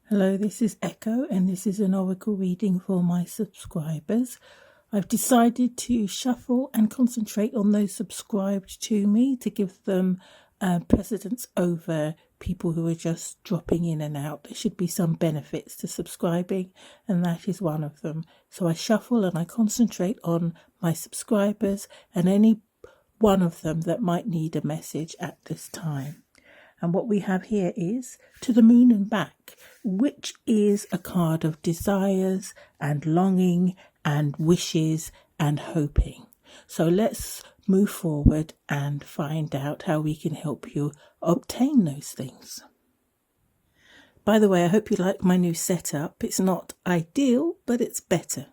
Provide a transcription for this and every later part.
Hello, this is Echo, and this is an oracle reading for my subscribers. I've decided to shuffle and concentrate on those subscribed to me to give them precedence over people who are just dropping in and out. There should be some benefits to subscribing, and that is one of them. So I shuffle and I concentrate on my subscribers and any one of them that might need a message at this time. And what we have here is To the Moon and Back, which is a card of desires and longing and wishes and hoping. So let's move forward and find out how we can help you obtain those things. By the way, I hope you like my new setup. It's not ideal, but it's better.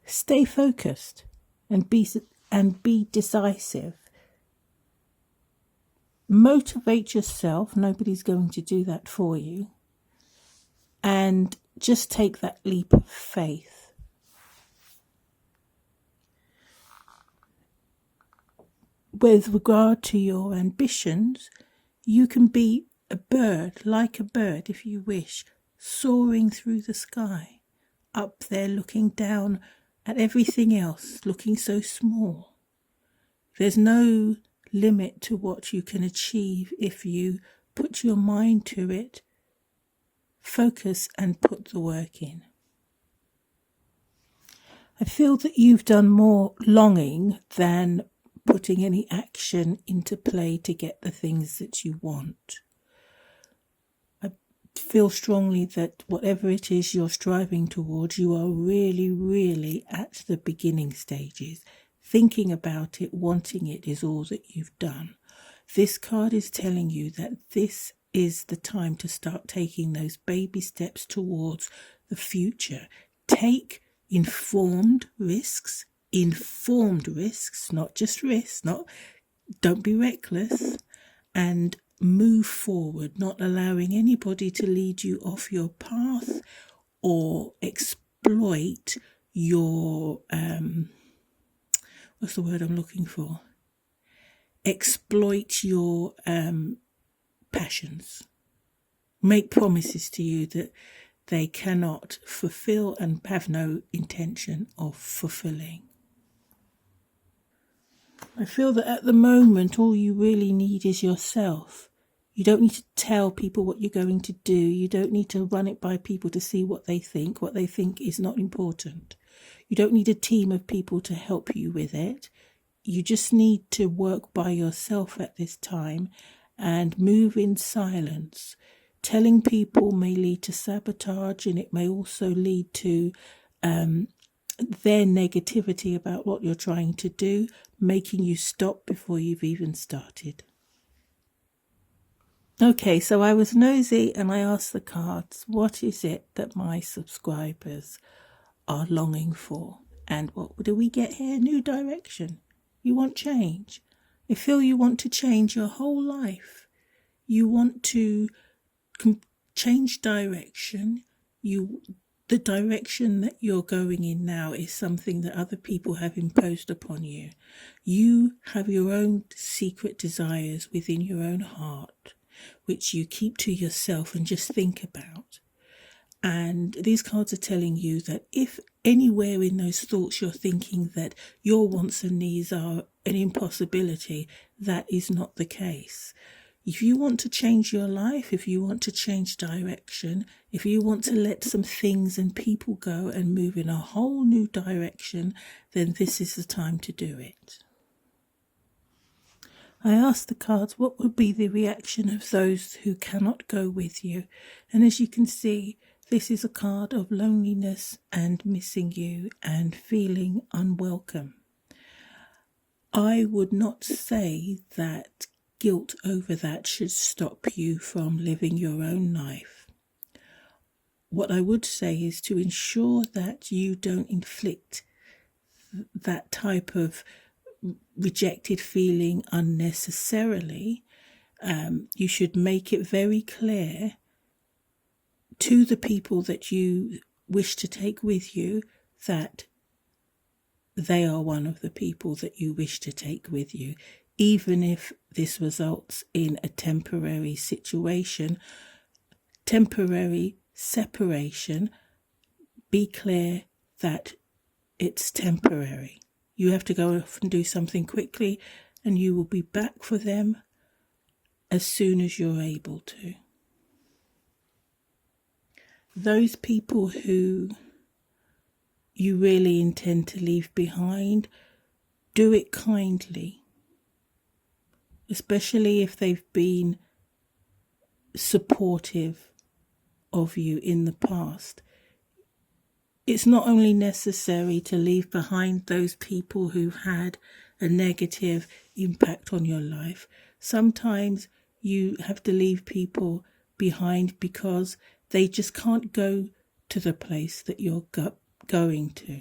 Stay focused and be decisive. Motivate yourself. Nobody's going to do that for you. And just take that leap of faith. With regard to your ambitions, you can be a bird, like a bird if you wish, soaring through the sky, up there looking down at everything else, looking so small. There's no limit to what you can achieve if you put your mind to it, focus and put the work in. I feel that you've done more longing than putting any action into play to get the things that you want. I feel strongly that whatever it is you're striving towards, you are really at the beginning stages. Thinking about it, wanting it is all that you've done. This card is telling you that this is the time to start taking those baby steps towards the future. Take informed risks, not just risks, don't be reckless, and move forward, not allowing anybody to lead you off your path or exploit your what's the word I'm looking for? Exploit your passions. Make promises to you that they cannot fulfill and have no intention of fulfilling. I feel that at the moment all you really need is yourself. You don't need to tell people what you're going to do. You don't need to run it by people to see what they think. What they think is not important. You don't need a team of people to help you with it. You just need to work by yourself at this time and move in silence. Telling people may lead to sabotage, and it may also lead to their negativity about what you're trying to do, making you stop before you've even started. Okay, so I was nosy and I asked the cards, what is it that my subscribers are longing for? And what do we get here? New direction. You want change. I feel you want to change your whole life. You want to change direction. The direction that you're going in now is something that other people have imposed upon you. You have your own secret desires within your own heart, which you keep to yourself and just think about. And these cards are telling you that if anywhere in those thoughts you're thinking that your wants and needs are an impossibility, that is not the case. If you want to change your life, if you want to change direction, if you want to let some things and people go and move in a whole new direction, then this is the time to do it. I asked the cards what would be the reaction of those who cannot go with you. And as you can see, this is a card of loneliness and missing you and feeling unwelcome. I would not say that guilt over that should stop you from living your own life. What I would say is to ensure that you don't inflict that type of rejected feeling unnecessarily. You should make it very clear to the people that you wish to take with you that they are one of the people that you wish to take with you. even if this results in a temporary situation, temporary separation, be clear that it's temporary. You have to go off and do something quickly, and you will be back for them as soon as you're able to. Those people who you really intend to leave behind, do it kindly, especially if they've been supportive of you in the past. It's not only necessary to leave behind those people who've had a negative impact on your life. Sometimes you have to leave people behind because they just can't go to the place that you're going to.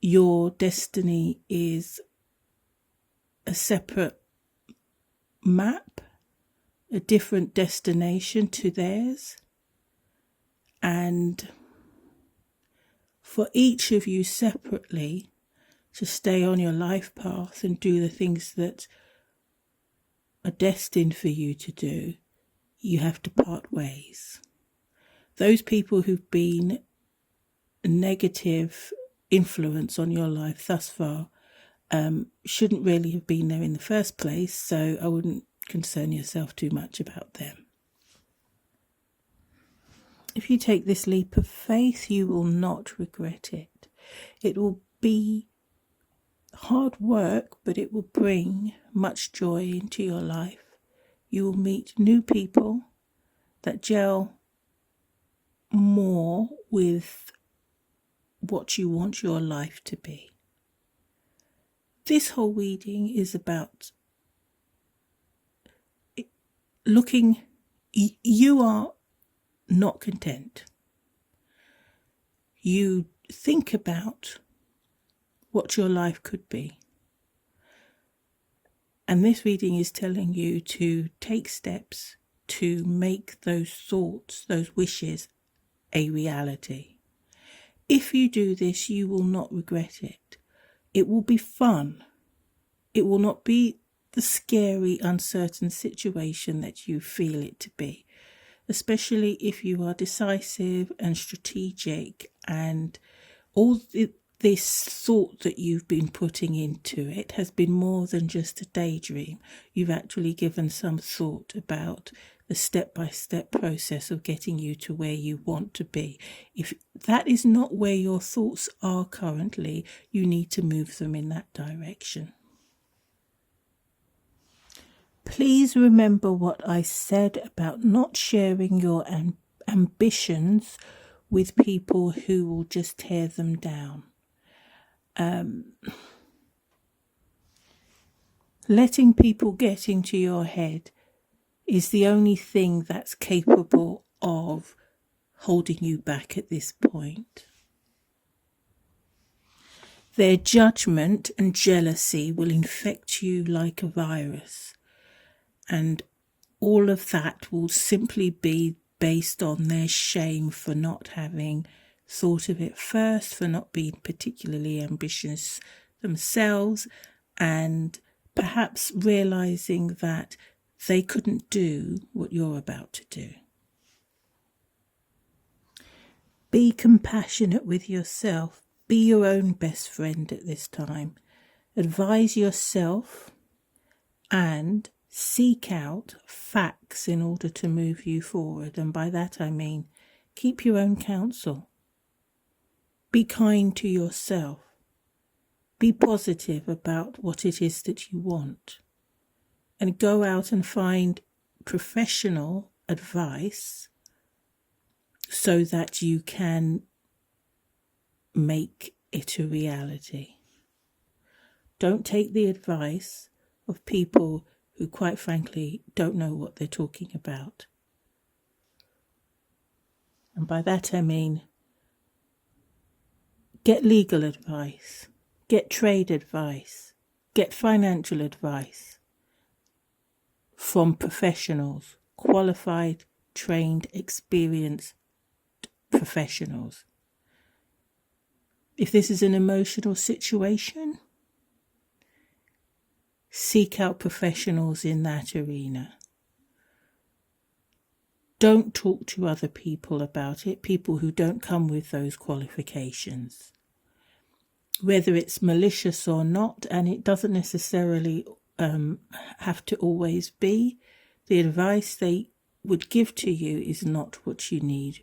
Your destiny is a separate map, a different destination to theirs. And for each of you separately to stay on your life path and do the things that are destined for you to do, you have to part ways. Those people who've been a negative influence on your life thus far shouldn't really have been there in the first place, so I wouldn't concern yourself too much about them. If you take this leap of faith, you will not regret it. It will be hard work, but it will bring much joy into your life. You will meet new people that gel more with what you want your life to be. This whole reading is about looking, you are not content. You think about what your life could be. And this reading is telling you to take steps to make those thoughts, those wishes, a reality. If you do this, you will not regret it. It will be fun. It will not be the scary, uncertain situation that you feel it to be, especially if you are decisive and strategic, and all this thought that you've been putting into it has been more than just a daydream. You've actually given some thought about the step-by-step process of getting you to where you want to be. If that is not where your thoughts are currently, you need to move them in that direction. Please remember what I said about not sharing your ambitions with people who will just tear them down. Letting people get into your head is the only thing that's capable of holding you back at this point. Their judgment and jealousy will infect you like a virus, and all of that will simply be based on their shame for not having thought of it first, for not being particularly ambitious themselves, and perhaps realizing that they couldn't do what you're about to do. Be compassionate with yourself. Be your own best friend at this time. Advise yourself and seek out facts in order to move you forward. And by that I mean keep your own counsel. Be kind to yourself. Be positive about what it is that you want. And go out and find professional advice so that you can make it a reality. Don't take the advice of people who, quite frankly, don't know what they're talking about. And by that I mean get legal advice, get trade advice, get financial advice from professionals, qualified, trained, experienced professionals. If this is an emotional situation, seek out professionals in that arena. Don't talk to other people about it, people who don't come with those qualifications. Whether it's malicious or not, and it doesn't necessarily have to always be, the advice they would give to you is not what you need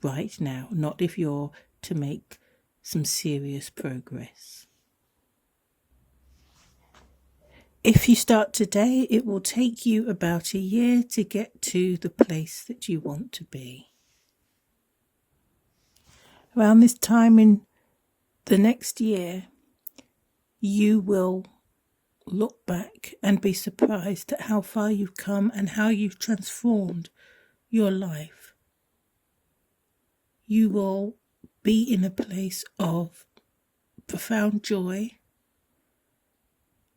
right now, not if you're to make some serious progress. If you start today, it will take you about a year to get to the place that you want to be. Around this time in the next year, you will look back and be surprised at how far you've come and how you've transformed your life. You will be in a place of profound joy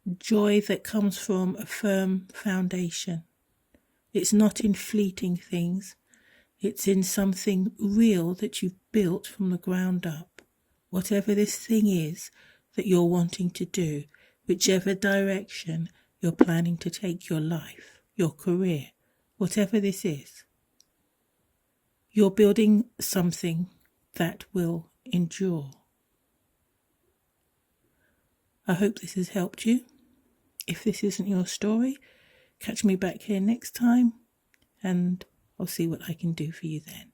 that comes from a firm foundation. It's not in fleeting things. It's in something real that you've built from the ground up. Whatever this thing is that you're wanting to do, whichever direction you're planning to take your life, your career, whatever this is, you're building something that will endure. I hope this has helped you. If this isn't your story, catch me back here next time and I'll see what I can do for you then.